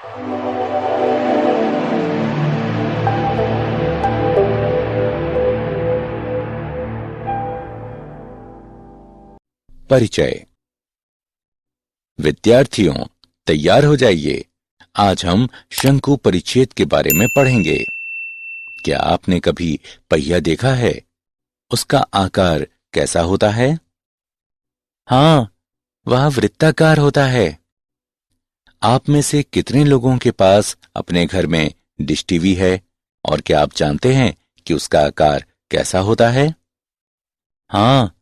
परिचय। विद्यार्थियों, तैयार हो जाइए। आज हम शंकु परिच्छेद के बारे में पढ़ेंगे। क्या आपने कभी पहिया देखा है? उसका आकार कैसा होता है? हाँ, वह वृत्ताकार होता है। आप में से कितने लोगों के पास अपने घर में डिश टीवी है और क्या आप जानते हैं कि उसका आकार कैसा होता है? हाँ,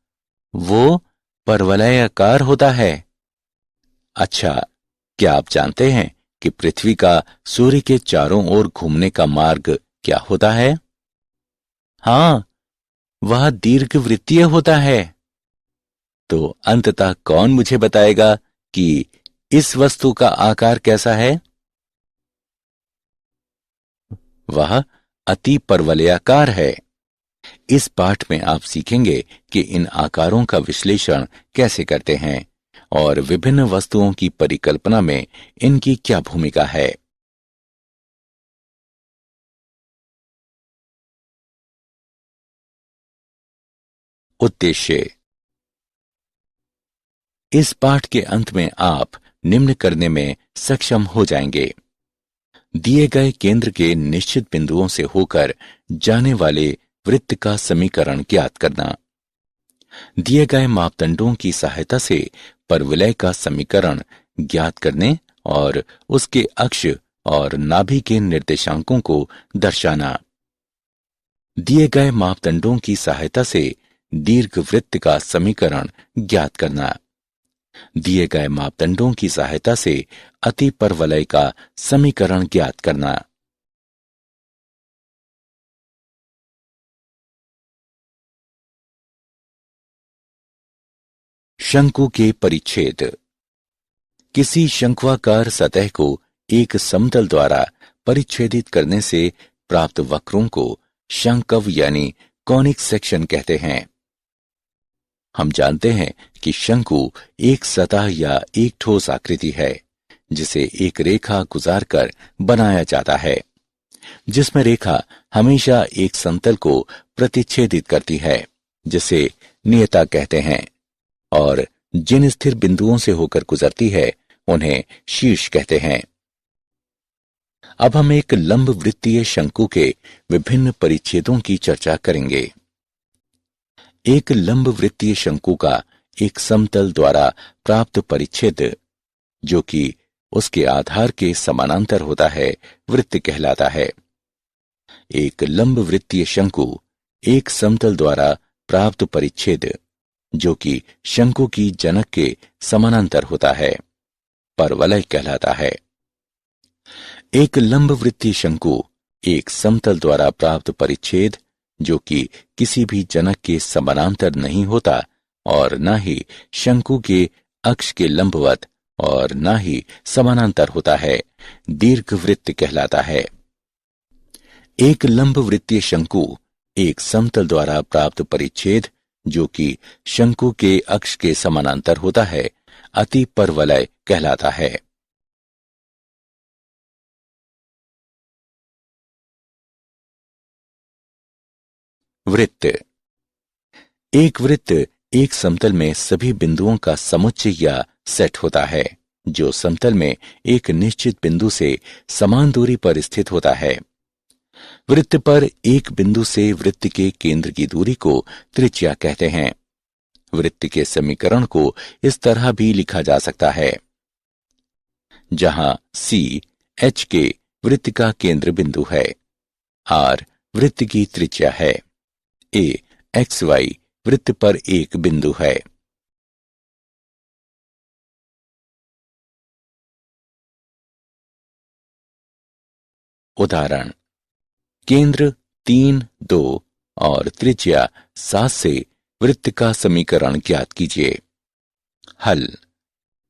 वो परवलयाकार होता है। अच्छा, क्या आप जानते हैं कि पृथ्वी का सूर्य के चारों ओर घूमने का मार्ग क्या होता है? हाँ, वह दीर्घवृत्तीय होता है। तो अंततः कौन मुझे बताएगा कि इस वस्तु का आकार कैसा है? वह अति परवलयाकार है। इस पाठ में आप सीखेंगे कि इन आकारों का विश्लेषण कैसे करते हैं और विभिन्न वस्तुओं की परिकल्पना में इनकी क्या भूमिका है। उद्देश्य। इस पाठ के अंत में आप निम्न करने में सक्षम हो जाएंगे। दिए गए केंद्र के निश्चित बिंदुओं से होकर जाने वाले वृत्त का समीकरण ज्ञात करना। दिए गए मापदंडों की सहायता से परवलय का समीकरण ज्ञात करने और उसके अक्ष और नाभि के निर्देशांकों को दर्शाना। दिए गए मापदंडों की सहायता से दीर्घवृत्त का समीकरण ज्ञात करना। दिए गए मापदंडों की सहायता से अति परवलय का समीकरण ज्ञात करना। शंकु के परिच्छेद। किसी शंक्वाकार सतह को एक समतल द्वारा परिच्छेदित करने से प्राप्त वक्रों को शंकव यानी कॉनिक सेक्शन कहते हैं। हम जानते हैं कि शंकु एक सतह या एक ठोस आकृति है जिसे एक रेखा गुजारकर बनाया जाता है, जिसमें रेखा हमेशा एक समतल को प्रतिच्छेदित करती है, जिसे नियता कहते हैं, और जिन स्थिर बिंदुओं से होकर गुजरती है उन्हें शीर्ष कहते हैं। अब हम एक लंब वृत्तीय शंकु के विभिन्न परिच्छेदों की चर्चा करेंगे। एक लंब वृत्तीय शंकु का एक समतल द्वारा प्राप्त परिच्छेद, जो कि उसके आधार के समानांतर होता है, वृत्त कहलाता है। एक लंब वृत्तीय शंकु एक समतल द्वारा प्राप्त परिच्छेद, जो कि शंकु की जनक के समानांतर होता है, परवलय कहलाता है। एक लंब वृत्तीय शंकु एक समतल द्वारा प्राप्त परिच्छेद, जो कि किसी भी जनक के समानांतर नहीं होता और न ही शंकु के अक्ष के लंबवत और न ही समानांतर होता है, दीर्घवृत्त कहलाता है। एक लंब वृत्तीय शंकु एक समतल द्वारा प्राप्त परिच्छेद, जो कि शंकु के अक्ष के समानांतर होता है, अति परवलय कहलाता है। वृत्त। एक वृत्त एक समतल में सभी बिंदुओं का समुच्चय या सेट होता है, जो समतल में एक निश्चित बिंदु से समान दूरी पर स्थित होता है। वृत्त पर एक बिंदु से वृत्त के केंद्र की दूरी को त्रिज्या कहते हैं। वृत्त के समीकरण को इस तरह भी लिखा जा सकता है, जहां C H के वृत्त का केंद्र बिंदु है, R वृत्त की त्रिज्या है, A XY वृत्त पर एक बिंदु है। उदाहरण: केंद्र 3, 2 और त्रिज्या 7 से वृत्त का समीकरण ज्ञात कीजिए। हल: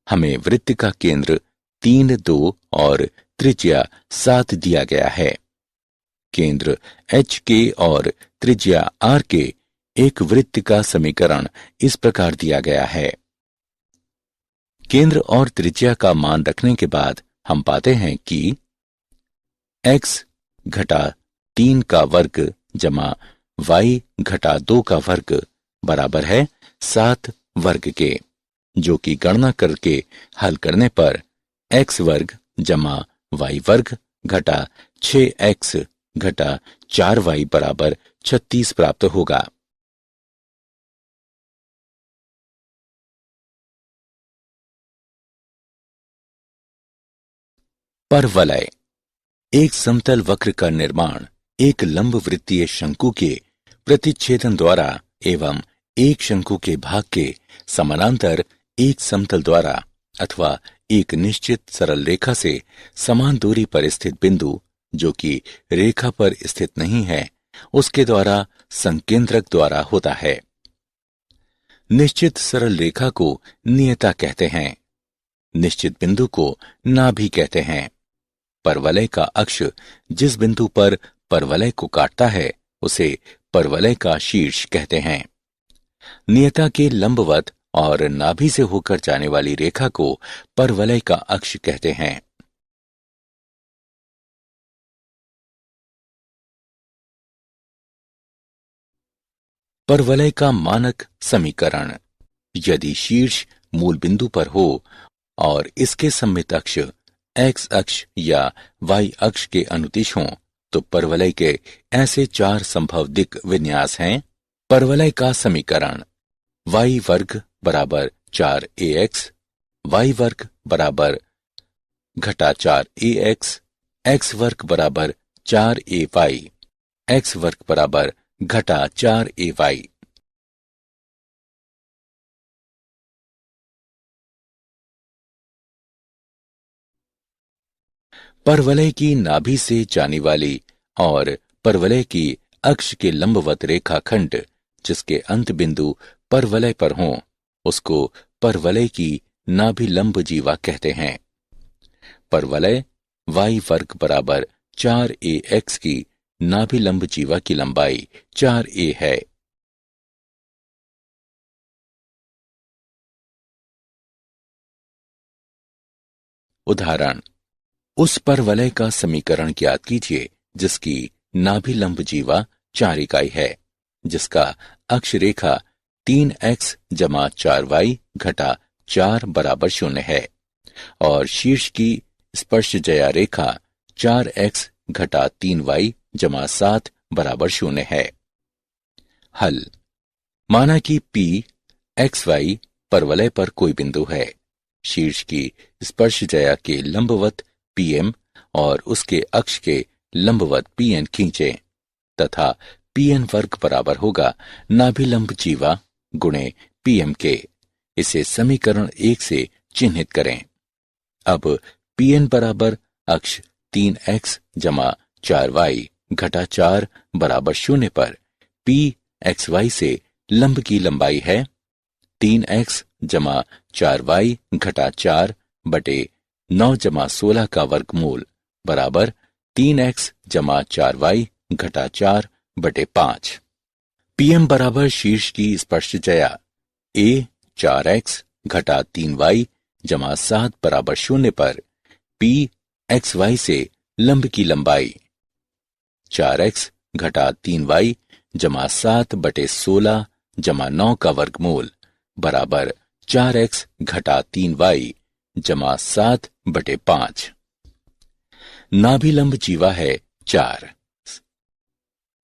हमें वृत्त का केंद्र 3, 2 और त्रिज्या 7 दिया गया है। केंद्र H के और त्रिज्या R के एक वृत्त का समीकरण इस प्रकार दिया गया है। केंद्र और त्रिज्या का मान रखने के बाद हम पाते हैं कि x घटा 3 का वर्ग जमा y घटा 2 का वर्ग बराबर है 7 वर्ग के, जो कि गणना करके हल करने पर x वर्ग जमा y वर्ग घटा 6x घटा 4y बराबर 36 प्राप्त होगा। परवलय। एक समतल वक्र का निर्माण एक लंब वृत्तीय शंकु के प्रतिच्छेदन द्वारा एवं एक शंकु के भाग के समानांतर एक समतल द्वारा अथवा एक निश्चित सरल रेखा से समान दूरी पर स्थित बिंदु, जो कि रेखा पर स्थित नहीं है, उसके द्वारा संकेंद्रक द्वारा होता है। निश्चित सरल रेखा को नियता कहते हैं। निश्चित बिंदु को नाभि कहते हैं। परवलय का अक्ष जिस बिंदु पर परवलय को काटता है उसे परवलय का शीर्ष कहते हैं। नियता के लंबवत और नाभि से होकर जाने वाली रेखा को परवलय का अक्ष कहते हैं। परवलय का मानक समीकरण। यदि शीर्ष मूल बिंदु पर हो और इसके सममित अक्ष x अक्ष या y अक्ष के अनुदिश हों, तो परवलय के ऐसे 4 संभव दिक् विन्यास हैं। परवलय का समीकरण। y वर्ग बराबर 4ax, y वर्ग बराबर घटा 4ax, x वर्ग बराबर 4ay, x वर्ग बराबर घटा 4ay। परवलय की नाभि से जाने वाली और परवलय की अक्ष के लंबवत रेखाखंड जिसके अंत बिंदु परवलय पर हों, उसको परवलय की नाभि लंब जीवा कहते हैं। परवलय y वर्ग बराबर 4ax की नाभि लंब जीवा की लंबाई 4a है। उदाहरण। उस परवलय का समीकरण ज्ञात कीजिए जिसकी नाभि लंब जीवा 4 इकाई है, जिसका अक्ष रेखा 3x जमा 4y घटा 4 बराबर 0 है और शीर्ष की स्पर्शजया रेखा 4x घटा 3y जमा 7 बराबर 0 है। हल। माना कि P XY परवलय पर कोई बिंदु है। शीर्ष की स्पर्शजया के लंबवत PM और उसके अक्ष के लंबवत PN खींचें तथा PN वर्ग बराबर होगा नाभिलंब जीवा गुणे PM के। इसे समीकरण 1 से चिन्हित करें। अब PN बराबर अक्ष 3x जमा 4y घटा 4 बराबर 0 पर P XY से लंब की लंबाई है 3x जमा 4y घटा 4 बटे 9 जमा 16 का वर्गमूल बराबर 3x जमा 4y घटा 4 बटे 5। PM बराबर शीर्ष की स्पर्शजया A 4x घटा 3y जमा 7 बराबर 0 पर P XY से लंब की लंबाई 4x घटा 3y जमा 7 बटे 16 जमा 9 का वर्गमूल बराबर 4x घटा 3y जमा 7 बटे 5। नाभिलंब जीवा है 4।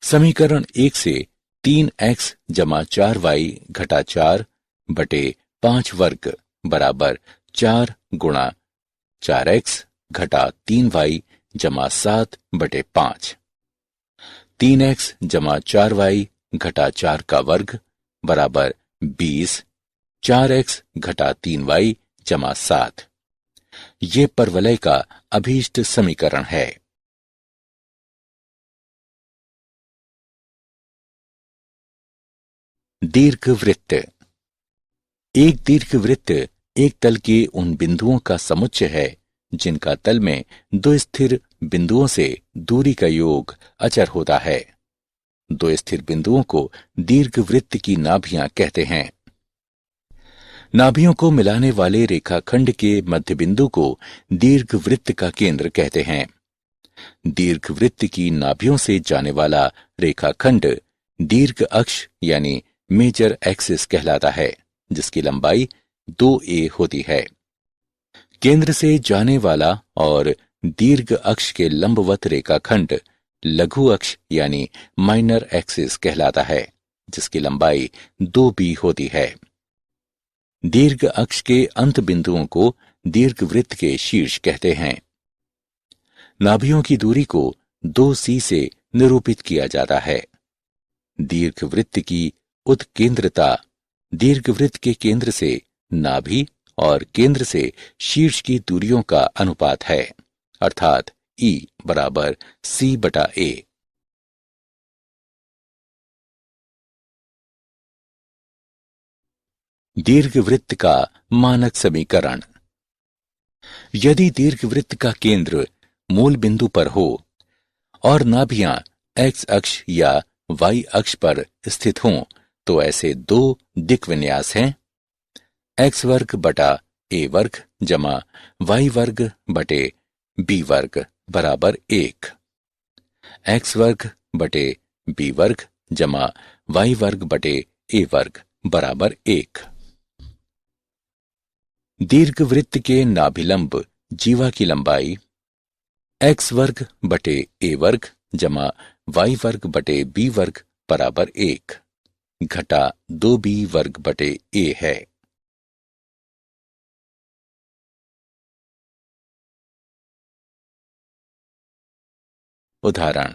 समीकरण 1 से 3x जमा 4y घटा 4 बटे 5 वर्ग बराबर 4 गुणा 4x घटा 3y जमा 7 बटे 5। 3x जमा 4y घटा 4 का वर्ग बराबर 20, 4x घटा 3y जमा 7। ये परवलय का अभीष्ट समीकरण है। दीर्घवृत्त। एक दीर्घवृत्त एक तल के उन बिंदुओं का समुच्चय है जिनका तल में दो स्थिर बिंदुओं से दूरी का योग अचर होता है। दो स्थिर बिंदुओं को दीर्घवृत्त की नाभियां कहते हैं। नाभियों को मिलाने वाले रेखाखंड के मध्य बिंदु को दीर्घवृत्त का केंद्र कहते हैं। दीर्घवृत्त की नाभियों से जाने वाला रेखाखंड दीर्घ अक्ष यानी मेजर एक्सिस कहलाता है, जिसकी लंबाई 2a होती है। केंद्र से जाने वाला और दीर्घ अक्ष के लंबवत रेखाखंड लघु अक्ष यानी माइनर एक्सिस कहलाता है, जिसकी लंबाई 2b होती है। दीर्घ अक्ष के अंत बिंदुओं को दीर्घवृत्त के शीर्ष कहते हैं। नाभियों की दूरी को 2c से निरूपित किया जाता है। दीर्घवृत्त की उत्केंद्रता दीर्घवृत्त के केंद्र से नाभि और केंद्र से शीर्ष की दूरियों का अनुपात है, अर्थात E बराबर C/A। दीर्घवृत्त का मानक समीकरण। यदि दीर्घवृत्त का केंद्र मूल बिंदु पर हो और नाभियां x अक्ष या y अक्ष पर स्थित हों, तो ऐसे दो दिक् विन्यास हैं: x वर्ग बटा a वर्ग जमा y वर्ग बटे b वर्ग बराबर 1, x वर्ग बटे b वर्ग जमा y वर्ग बटे a वर्ग बराबर 1। दीर्घवृत्त के नाभिलंब जीवा की लंबाई x वर्ग बटे a वर्ग जमा y वर्ग बटे b वर्ग बराबर 1 घटा 2b वर्ग बटे a है। उदाहरण: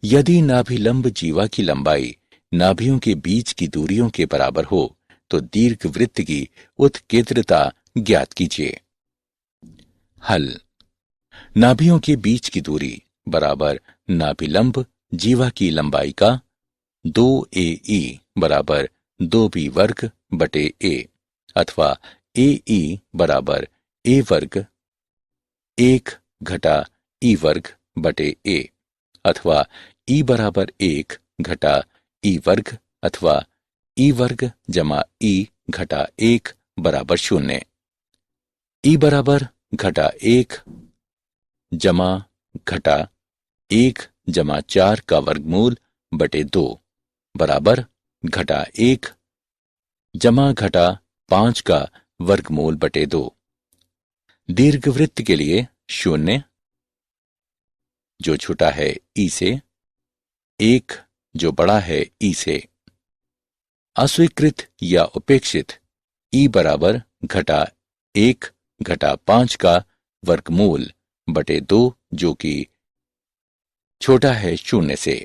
यदि नाभिलंब जीवा की लंबाई नाभियों के बीच की दूरियों के बराबर हो, तो दीर्घवृत्त की उत्केंद्रता ज्ञात कीजिए। हल: नाभियों के बीच की दूरी बराबर नाभिलंब जीवा की लंबाई का 2ae बराबर 2b वर्ग बटे a, अथवा ae बराबर a वर्ग 1 घटा e वर्ग बटे a, अथवा e बराबर 1 घटा e वर्ग अथवा e वर्ग जमा e घटा 1 बराबर 0। e बराबर घटा 1 जमा घटा 1 जमा 4 का वर्गमूल बटे 2 बराबर घटा 1 जमा घटा 5 का वर्गमूल बटे 2। दीर्घवृत्त के लिए 0 जो छोटा है ई से, 1 जो बड़ा है ई से। अस्वीकृत या उपेक्षित ई बराबर घटा 1 घटा 5 का वर्गमूल बटे 2 जो कि छोटा है 0 से।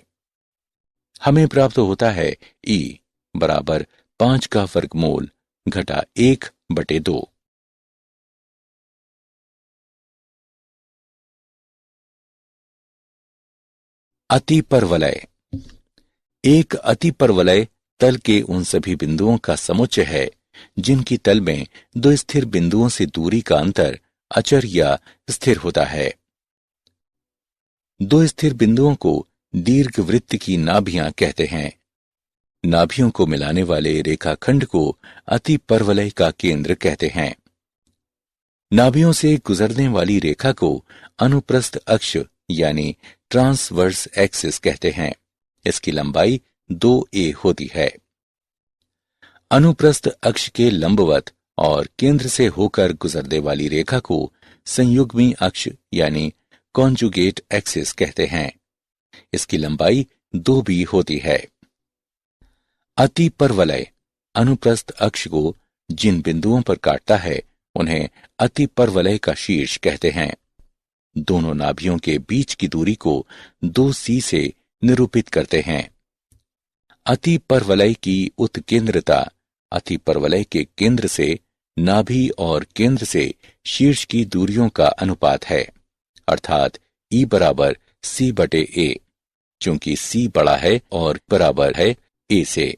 हमें प्राप्त होता है ई बराबर 5 का वर्गमूल घटा 1 बटे 2। अतिपरवलय। एक अतिपरवलय तल के उन सभी बिंदुओं का समुच्चय है जिनकी तल में दो स्थिर बिंदुओं से दूरी का अंतर अचर या स्थिर होता है। दो स्थिर बिंदुओं को दीर्घवृत्त की नाभियां कहते हैं। नाभियों को मिलाने वाले रेखाखंड को अतिपरवलय का केंद्र कहते हैं। नाभियों से गुजरने वाली रेखा को अनुप्रस्थ अक्ष यानी ट्रांसवर्स एक्सिस कहते हैं। इसकी लंबाई 2a होती है। अनुप्रस्थ अक्ष के लंबवत और केंद्र से होकर गुजरने वाली रेखा को संयुग्मी अक्ष यानी कॉन्जुगेट एक्सिस कहते हैं। इसकी लंबाई 2b होती है। अतिपरवलय अनुप्रस्थ अक्ष को जिन बिंदुओं पर काटता है उन्हें अतिपरवलय का शीर्ष कहते हैं। दोनों नाभियों के बीच की दूरी को 2c से निरूपित करते हैं। अतिपरवलय की उत्केंद्रता अतिपरवलय के केंद्र से नाभि और केंद्र से शीर्ष की दूरियों का अनुपात है, अर्थात E बराबर C/A, चूंकि C बड़ा है और बराबर है A से।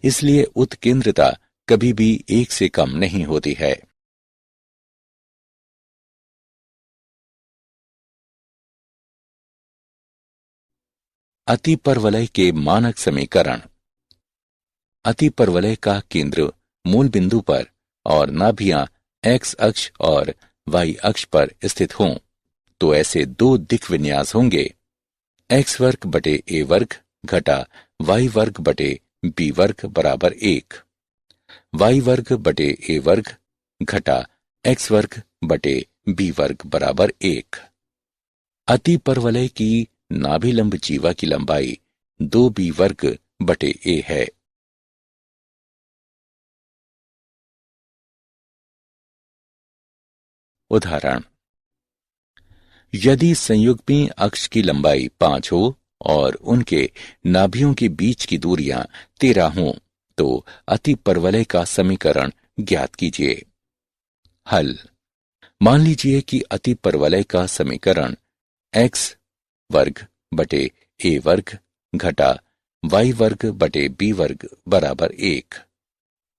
इसलिए उत्केंद्रता कभी भी 1 से कम नहीं होती है। अतिपरवलय के मानक समीकरण। अतिपरवलय का केंद्र मूल बिंदु पर और नाभियां एक्स अक्ष और वाई अक्ष पर स्थित हों तो ऐसे दो दिक् विन्यास होंगे, एक्स वर्ग बटे ए वर्ग घटा वाई वर्ग बटे बी वर्ग बराबर 1, वाई वर्ग बटे ए वर्ग घटा एक्स वर्ग बटे बी वर्ग बराबर 1। अति परवलय की नाभिलंब जीवा की लंबाई 2b वर्ग बटे ए है। उदाहरण, यदि संयुग्मी अक्ष की लंबाई 5 हो और उनके नाभियों के बीच की दूरियां 13 हों तो अति परवलय का समीकरण ज्ञात कीजिए। हल, मान लीजिए कि अति परवलय का समीकरण एक्स वर्ग बटे ए वर्ग घटा वाई वर्ग बटे बी वर्ग बराबर 1,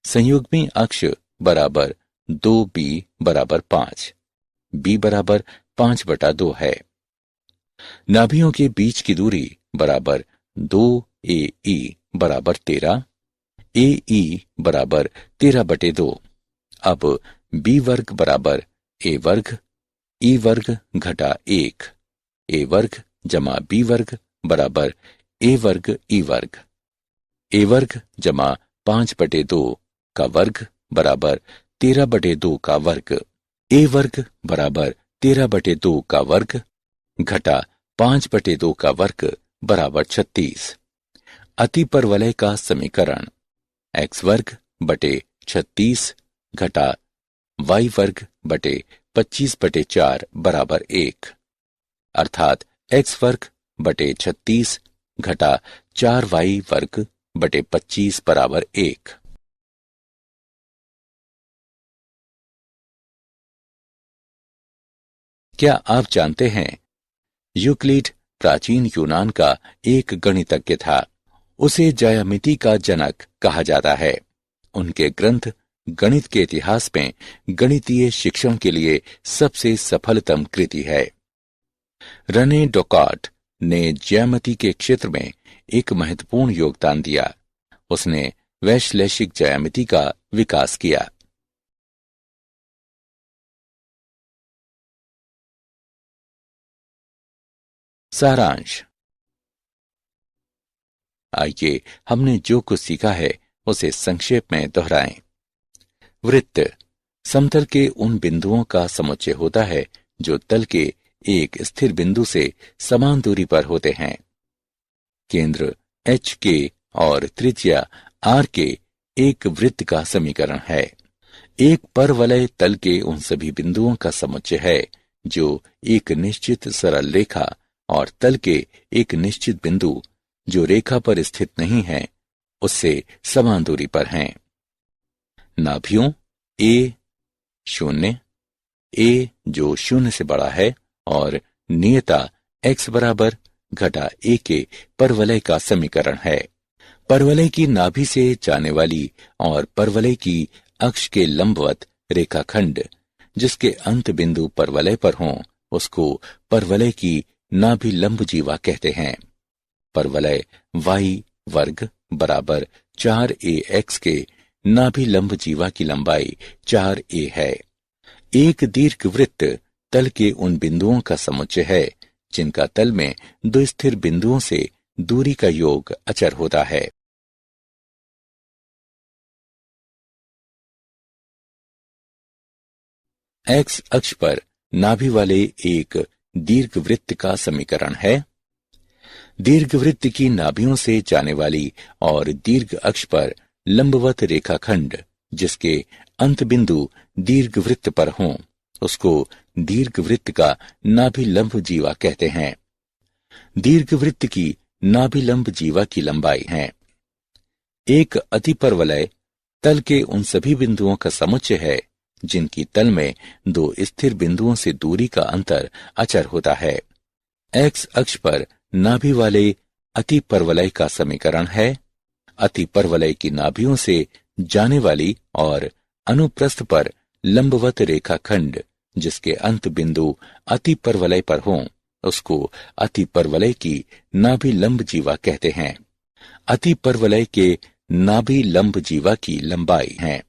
संयुग्मी अक्ष बराबर 2b बराबर 5, b बराबर 5/2 है। नाभियों के बीच की दूरी बराबर 2ae बराबर 13, ae बराबर 13/2। अब b वर्ग बराबर a वर्ग e वर्ग घटा 1, a वर्ग जमा b वर्ग बराबर a वर्ग e वर्ग, a वर्ग जमा 5/2 का वर्ग बराबर 13/2 का वर्ग, a वर्ग बराबर 13/2 का वर्ग घटा 5/2 का वर्ग बराबर 36। अति परवलय का समीकरण एक्स वर्ग बटे 36 घटा वाई वर्ग बटे 25/4 बराबर 1, अर्थात एक्स वर्ग बटे 36 घटा 4y वर्ग बटे 25 बराबर 1। क्या आप जानते हैं, यूक्लिड प्राचीन यूनान का एक गणितज्ञ था। उसे ज्यामिति का जनक कहा जाता है। उनके ग्रंथ गणित के इतिहास में गणितीय शिक्षण के लिए सबसे सफलतम कृति है। रने डेकार्ट ने ज्यामिति के क्षेत्र में एक महत्वपूर्ण योगदान दिया। उसने वैश्लेषिक ज्यामिति का विकास किया। सारांश, आइए हमने जो कुछ सीखा है उसे संक्षेप में दोहराएं। वृत्त समतल के उन बिंदुओं का समुच्चय होता है जो तल के एक स्थिर बिंदु से समान दूरी पर होते हैं। केंद्र एच के और त्रिज्या आर के एक वृत्त का समीकरण है। एक परवलय तल के उन सभी बिंदुओं का समुच्चय है जो एक निश्चित सरल रेखा और तल के एक निश्चित बिंदु जो रेखा पर स्थित नहीं है उससे समान दूरी पर हैं। नाभियों ए 0, ए जो 0 से बड़ा है और नियता x बराबर घटा a के परवलय का समीकरण है। परवलय की नाभि से जाने वाली और परवलय की अक्ष के लंबवत रेखाखंड जिसके अंत बिंदु परवलय पर हों उसको परवलय की नाभि लंब जीवा कहते हैं। परवलय y वर्ग बराबर 4ax के नाभि लंब जीवा की लंबाई 4a है। एक दीर्घवृत्त तल के उन बिंदुओं का समुच्चय है जिनका तल में दो स्थिर बिंदुओं से दूरी का योग अचर होता है। एक्स अक्ष पर नाभि वाले एक दीर्घवृत्त का समीकरण है। दीर्घवृत्त की नाभियों से जाने वाली और दीर्घ अक्ष पर लंबवत रेखाखंड जिसके अंत बिंदु दीर्घवृत्त पर हों उसको दीर्घवृत्त का नाभि लंब जीवा कहते हैं। दीर्घवृत्त की नाभि लंब जीवा की लंबाई है। एक अतिपरवलय तल के उन सभी बिंदुओं का समुच्चय है जिनकी तल में दो स्थिर बिंदुओं से दूरी का अंतर अचर होता है। एक्स अक्ष पर नाभि वाले अतिपरवलय का समीकरण है। अतिपरवलय की नाभियों से जाने वाली और अनुप्रस्थ पर लंबवत रेखाखंड जिसके अंत बिंदु अतिपरवलय पर हों उसको अतिपरवलय की नाभि लंब जीवा कहते हैं। अतिपरवलय के नाभि लंब जीवा की लंबाई है